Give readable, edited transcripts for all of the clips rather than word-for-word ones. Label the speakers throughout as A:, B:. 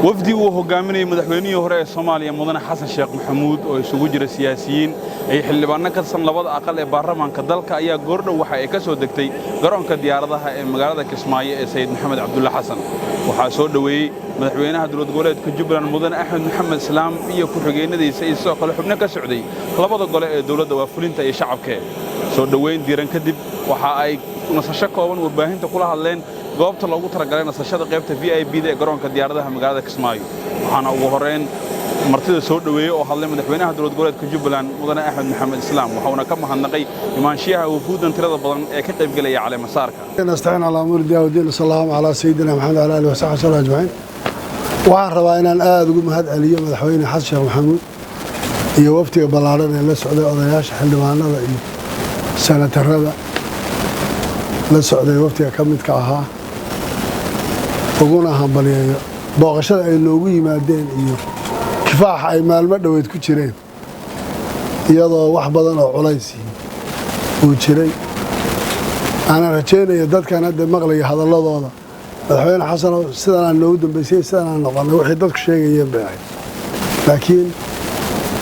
A: وفدي وهجامني مدحويني هراء الصومالية مدن حسن شيخ محمود وسوجر السياسيين أي حلبان كرسن لبض أقل برلمان كذلك أي جورد وحيكسو دكتي قرن كديارها مجرد كسماية سيد محمد عبد الله حسن وحاسود وي مدحوينها دلود قولت كجبران مدن أحمد محمد سلام يكون حجينا دي سيد ساق الحبنا كسعودي لبض قول دولة وفلين تأي شعب كه سود وين ديران كدب وحاي نصشك وان وباهين تقولها اللين goobta loogu talagalay nasashada qaybta VIP da garoonka diyaaradaha magaalada Kismaayo waxaana ugu horeen martida soo dhaweeyay oo hadlay madaxweynaha dowlad goboleedka Jubbaland mudane Axmed Maxamed Islaam waxaana ka mahadnaqay imaanshiyaha wufuudan tirada badan ee ka qayb galaya cali masaarka
B: nastaciin ala amr diawdiin sallallahu ala sayyidina Muhammad ala alihi wa sahbihi ajma'in waxaan rabaa inaan aad ugu mahad celiyo madaxweyne Xasan Sheekh Maxamuud iyo waftiga ballaaran ee la socday odayaasha xildhibaanada iyo senatarada la socday waftiga ka midka ahaa uguna hambalyeeyo booqashada ay loogu yimaadeen iyo kifaax ay maalmo dhaweed ku jireen iyadoo wax badan oo culays uu jiray ana rajaynayo dadkan hadda maqlaya hadalladooda madaxweyne xasan sidan aan loogu dambeysay sidan aan noqonay wixii dadku sheegayeen bay ahayd laakiin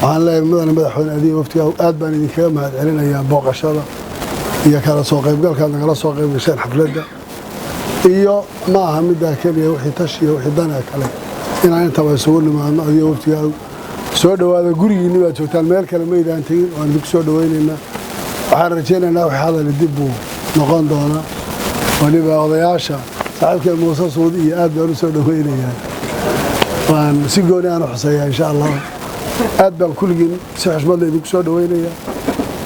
B: waxaan leeyahay madaxweyne adiga waftiga aad baan idinkaga mahad celinayaa booqashada iyo kala soo qaybgalka nagala soo qayb gashay xafladda iyo ma aha midda kaliya wixii tashiyo wixii dana kale inaan inta way soo nimaadno adiga waftiga soo dhawaada gurigiina baad joogtaan meel kale ma idaan tagin waan idinku soo dhawaynaynaa waxaan rajaynaynaa wax hadal dib uu noqon doona waliba odayaasha saaxiibka Muuse Suudi iyo aad baan u soo dhawaynayaa waan si gooni aan u xusayaa insha Allah aad baan kulligiin si xushmad leh idinku soo dhawaynayaa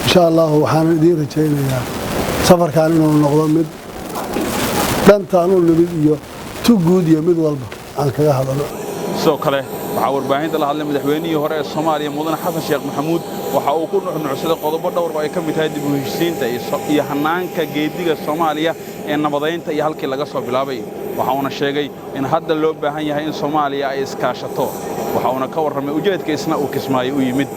B: insha Allah waxaan idin rajaynayaa safarkaan inuu noqdo mid dantaan uu nimid iyo tuguud iyo mid walba aan kaga hadalo
A: soo kale waxa warbaahinta la hadlay madaxweynihii hore ee Soomaaliya mudane Xasan Sheekh Maxamuud waxa uu ku nuuxnuucsaday qodobo dhowr oo ay ka mid tahay dib u heshiisiinta iyo hanaanka geediga Soomaaliya ee nabadeynta iyo halkii laga soo bilaabay waxa uu sheegay in hadda loo baahan yahay in Soomaaliya ay iskaashato waxa uu ka warramay ujeedkiisna uu Kismaayo u yimid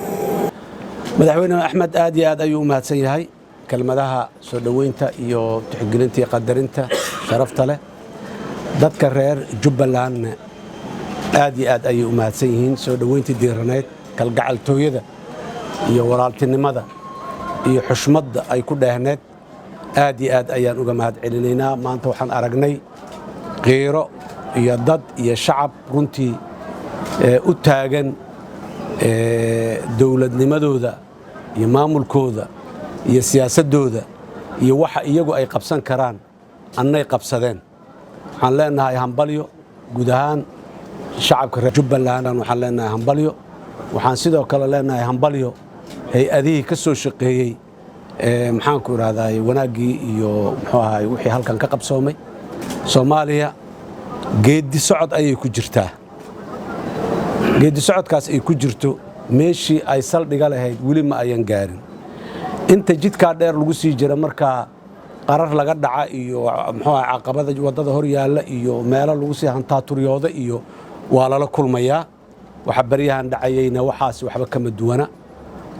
C: madaxweyne Axmed aad iyo aad ayuu u mahadsan yahay kelmadaha soo dhaweynta iyo tixgelinta iyo qadarinta sharafta leh dadka reer Jubbaland aad iyo aad ayuu u mahadsan yihiin soo dhaweynta diiraneed kalgacaltooyada iyo walaaltinimada iyo xushmadda ay ku dheehneed aad iyo aad ayaan uga mahad celinaynaa maanta waxaan aragnay qiiro iyo dad iyo shacab runtii u taagan dawladnimadooda iyo maamulkooda iyo siyaasadooda iyo waxa iyagu ay qabsan karaan annay qabsadeen waxaan leenahay hambalyo guud ahaan shacabka reer Jubbaland waxaan leenahay hambalyo waxaan sidoo kale leenahay hambalyo hay'adihii ka soo shaqeeyay maxaan ku raadayay wanaagii iyo muxuu ahaay wixii halkan ka qabsoomay Soomaaliya geedi socod ayay ku jirtaa geedi socodkaas ay ku jirto meeshii ay saldhiga lahayd weli ma ayan gaarin inta jidka dheer lagu sii jira marka qarar laga dhaca iyo muxuu ahaay caqabada wadada hor yaalla iyo meelo lagu sii hantaaturiyoode iyo waa lala kulmayaa waxa bariyahan dhacayayna waxaas waxba kama duwana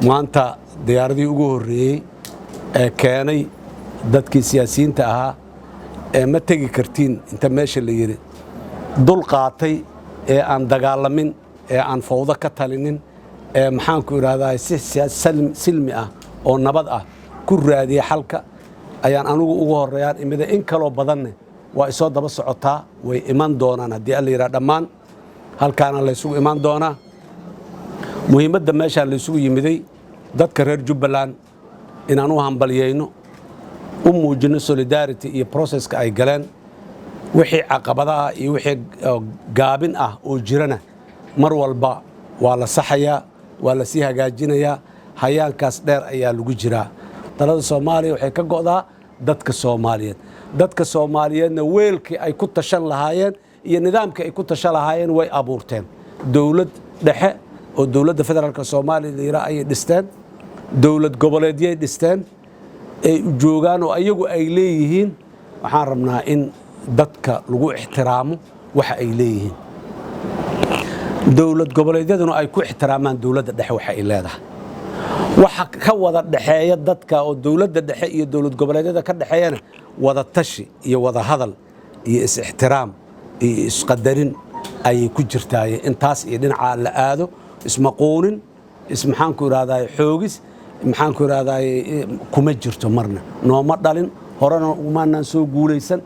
C: maanta diyaaradii ugu horeeyay ee keenay dadkii siyaasiyiinta ahaa ee ma tagi kartiin inta meesha la yiri dul qaatay ee aan dagaalamin ee aan fawda ka talinin ee maxaan ku iraahdaa si silmi ah oo nabad ah ku raadiya xalka ayaan anigu ugu horeeyaan imida in kala badan waa isoo daba socotaa way iman doonaan hadii alla yiraahdo dhamaan halkaana la isugu iman doonaa muhiimadda meesha la isugu yimiday dadka reer Jubbaland inaan u hambalyeeyno u muujino solidarity iyo processka ay galeen wixii caqabadaha iyo wixii gaabin ah oo jirana mar walba waa la saxayaa waa la sii hagaajinayaa hayaankaas dheer ayaa lagu jiraa talada Soomaaliya waxay ka go'daa dadka Soomaaliyeedna weelkii ay ku tashan lahaayeen iyo nidaamkii ay ku tashan lahaayeen way abuurteen dawlad dhexe oo dawladda federaalka Soomaaliya ay dhisteen dawlad goboleedyada dhisteen ay joogaan oo ayagu ay leeyihiin waxaan rabnaa in dadka lagu ixtiraamo waxa ay leeyihiin dawlad goboleedyaduna ay ku ixtiraamaan dawladda dhexe waxa ay leedahay waxa ka wada dhaxeeya dadka oo dawladda dhexe iyo dawlad goboleedyada ka dhaxeeyana wada tashi iyo wada hadal iyo is ixtiraam iyo isqadarin ayay ku jirtaaye intaas iyo dhinacaa la aado ismaquunin maxaanku idhahdaay xoogis maxaanku idhahdaay kuma jirto marna nooma dhalin horena umaanaan soo guulaysan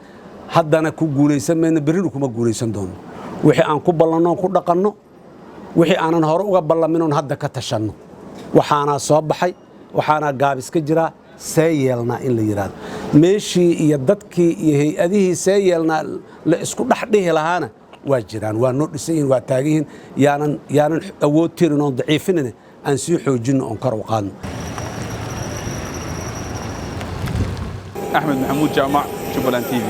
C: haddana ku guulaysan mayna berrina kuma guulaysan doono wixii aan ku ballanno ku dhaqanno wixii aanan hore uga ballaminoon hadda ka tashanno waxaanaa soo baxay waxaanaa gaabis ka jiraa see yeelnaa in la yidhaahdo meeshii iyo dadkii iyo hay-adihii see yeelnaa la isku dhex dhihi lahaana waa jiraan waa noo dhisan yihin waa taagan yihiin yaanan awood tirin oon daciifinine aan sii xoojinno oon kor u qaadno
A: axmed maxamuud jaamac jubbaland TV